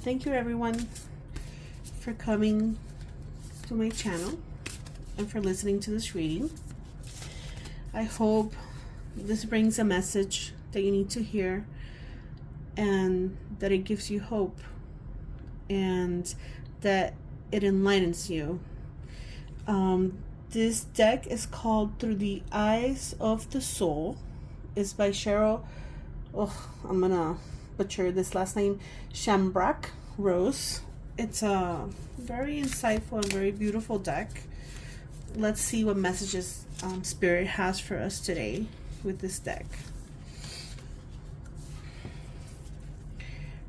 Thank you everyone for coming to my channel and for listening to this reading. I hope this brings a message that you need to hear and that it gives you hope and that it enlightens you. This deck is called Through the Eyes of the Soul. It's by Cheryl, I'm gonna butcher this last name, Shambrak Rose. It's a very insightful and very beautiful deck. Let's see what messages Spirit has for us today with this deck.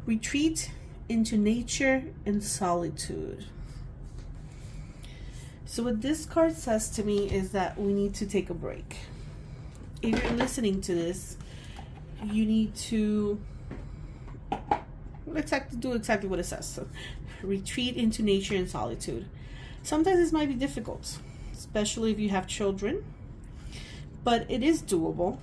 Retreat into nature and solitude. So what this card says to me is that we need to take a break. If you're listening to this, you need to do exactly what it says. So, retreat into nature and solitude. Sometimes this might be difficult, especially if you have children, but it is doable.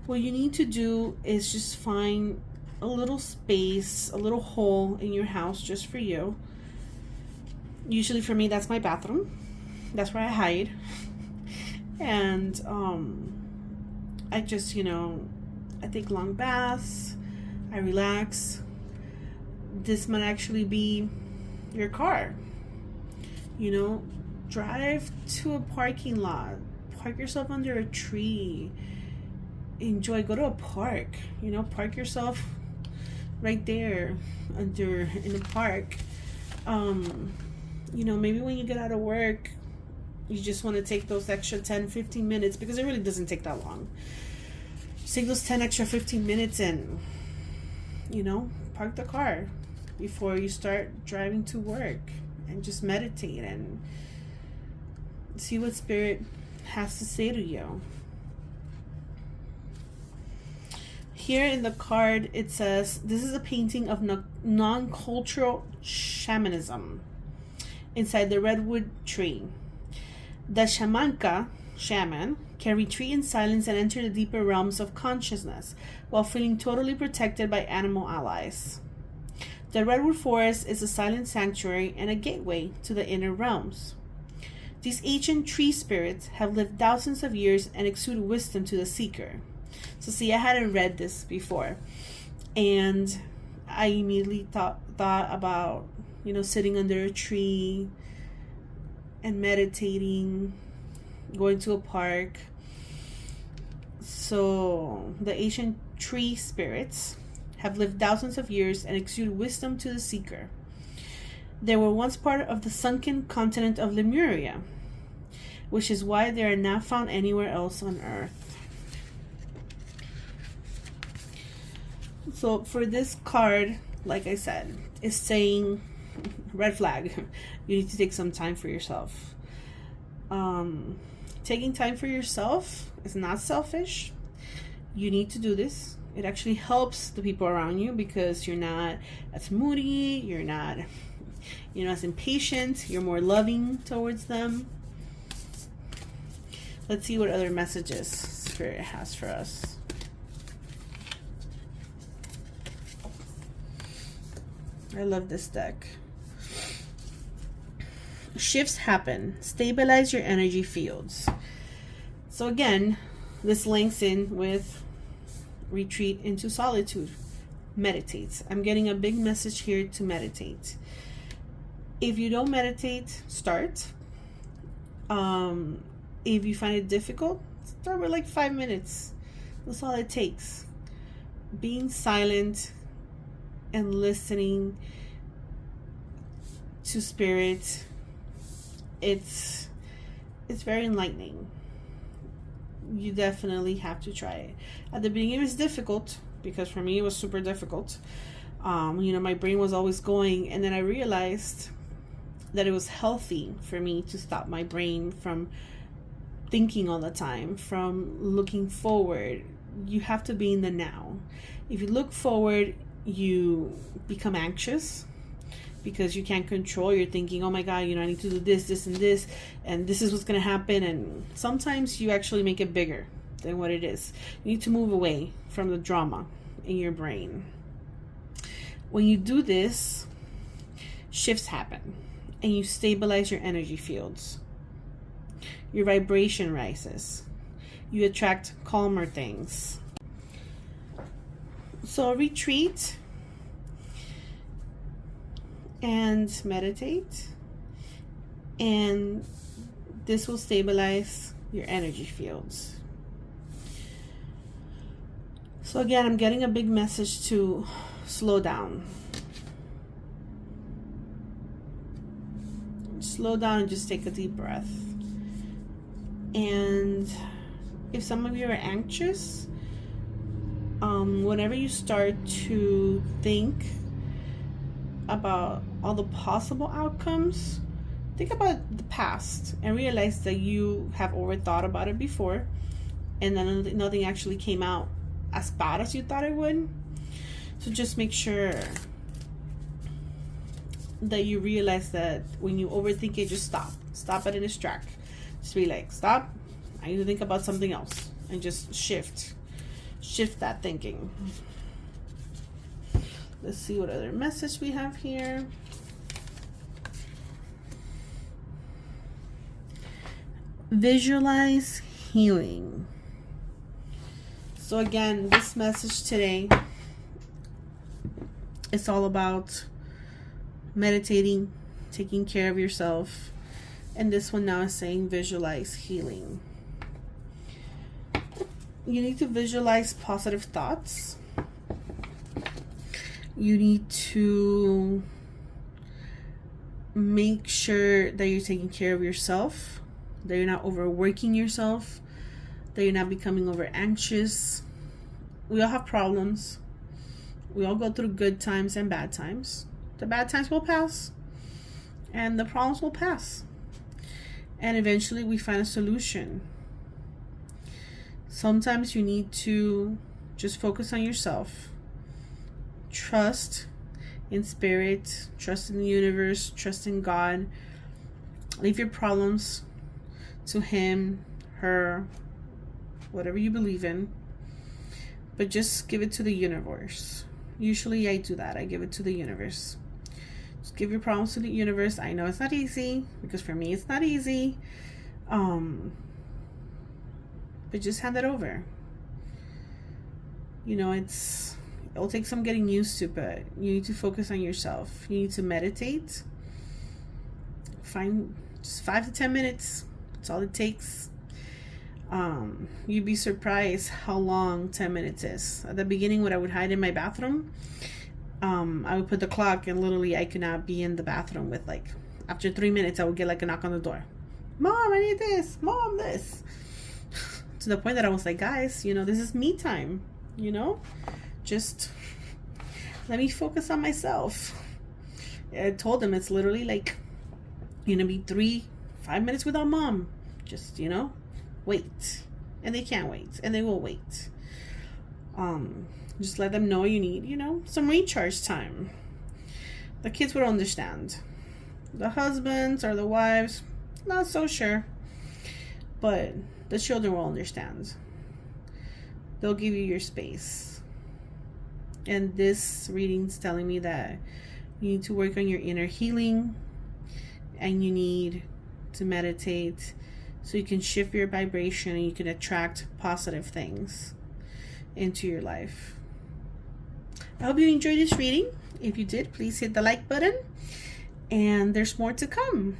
What you need to do is just find a little space, a little hole in your house just for you. Usually for me, that's my bathroom. That's where I hide. And I just, I take long baths. I relax. This might actually be your car. Drive to a parking lot. Park yourself under a tree. Enjoy. Go to a park. Park yourself right there in the park. Maybe when you get out of work, you just want to take those extra 10-15 minutes, because it really doesn't take that long. Just take those 10 extra 15 minutes and park the car before you start driving to work, and just meditate and see what Spirit has to say to you. Here in the card, it says, this is a painting of non-cultural shamanism inside the redwood tree. The shaman can retreat in silence and enter the deeper realms of consciousness while feeling totally protected by animal allies. The redwood forest is a silent sanctuary and a gateway to the inner realms. These ancient tree spirits have lived thousands of years and exude wisdom to the seeker. So see, I hadn't read this before, and I immediately thought about sitting under a tree and meditating, going to a park. So the ancient tree spirits have lived thousands of years and exude wisdom to the seeker. They were once part of the sunken continent of Lemuria, which is why they are not found anywhere else on Earth. So for this card, like I said, is saying, red flag, you need to take some time for yourself. Taking time for yourself is not selfish. You need to do this. It actually helps the people around you, because you're not as moody, you're not as impatient, you're more loving towards them. Let's see what other messages Spirit has for us. I love this deck. Shifts happen. Stabilize your energy fields. So again, this links in with retreat into solitude. Meditate. I'm getting a big message here to meditate. If you don't meditate, start. If you find it difficult, start with like 5 minutes. That's all it takes. Being silent and listening to Spirit, it's very enlightening. You definitely have to try it. At the beginning it was difficult, because for me it was super difficult. My brain was always going, and then I realized that it was healthy for me to stop my brain from thinking all the time, from looking forward. You have to be in the now. If you look forward, you become anxious, because you can't control. You're thinking, oh my God, I need to do this and this, and this is what's going to happen. And sometimes you actually make it bigger than what it is. You need to move away from the drama in your brain. When you do this, shifts happen and you stabilize your energy fields. Your vibration rises. You attract calmer things. So retreat and meditate, and this will stabilize your energy fields. So again, I'm getting a big message to slow down. Slow down and just take a deep breath. And if some of you are anxious, whenever you start to think about all the possible outcomes, think about the past and realize that you have overthought about it before, and then nothing actually came out as bad as you thought it would. So just make sure that you realize that when you overthink it, just stop it in its track. Just be like, stop, I need to think about something else, and just shift that thinking. Let's see what other message we have here. Visualize healing. So again, this message today, it's all about meditating, taking care of yourself. And this one now is saying visualize healing. You need to visualize positive thoughts. You need to make sure that you're taking care of yourself, that you're not overworking yourself, that you're not becoming over anxious. We all have problems. We all go through good times and bad times. The bad times will pass, and the problems will pass. And eventually we find a solution. Sometimes you need to just focus on yourself. Trust in spirit, trust in the universe, trust in God. Leave your problems to him, her, whatever you believe in. But just give it to the universe. Usually I do that. I give it to the universe. Just give your problems to the universe. I know it's not easy, because for me it's not easy. But just hand it over. You know, it'll take some getting used to, but you need to focus on yourself. You need to meditate. Find just 5 to 10 minutes. That's all it takes. You'd be surprised how long 10 minutes is. At the beginning, when I would hide in my bathroom, I would put the clock, and literally I could not be in the bathroom with, like, after 3 minutes I would get like a knock on the door. Mom, I need this. Mom, this. To the point that I was like, guys, you know, this is me time. You know, just let me focus on myself. I told them it's literally like, you're gonna be 5 minutes without mom. Just, you know, wait. And they can't wait, and they will wait. Just let them know you need, you know, some recharge time. The kids would understand. The husbands or the wives, not so sure, but the children will understand. They'll give you your space. And this reading's telling me that you need to work on your inner healing, and you need to meditate so you can shift your vibration and you can attract positive things into your life. I hope you enjoyed this reading. If you did, please hit the like button, and there's more to come.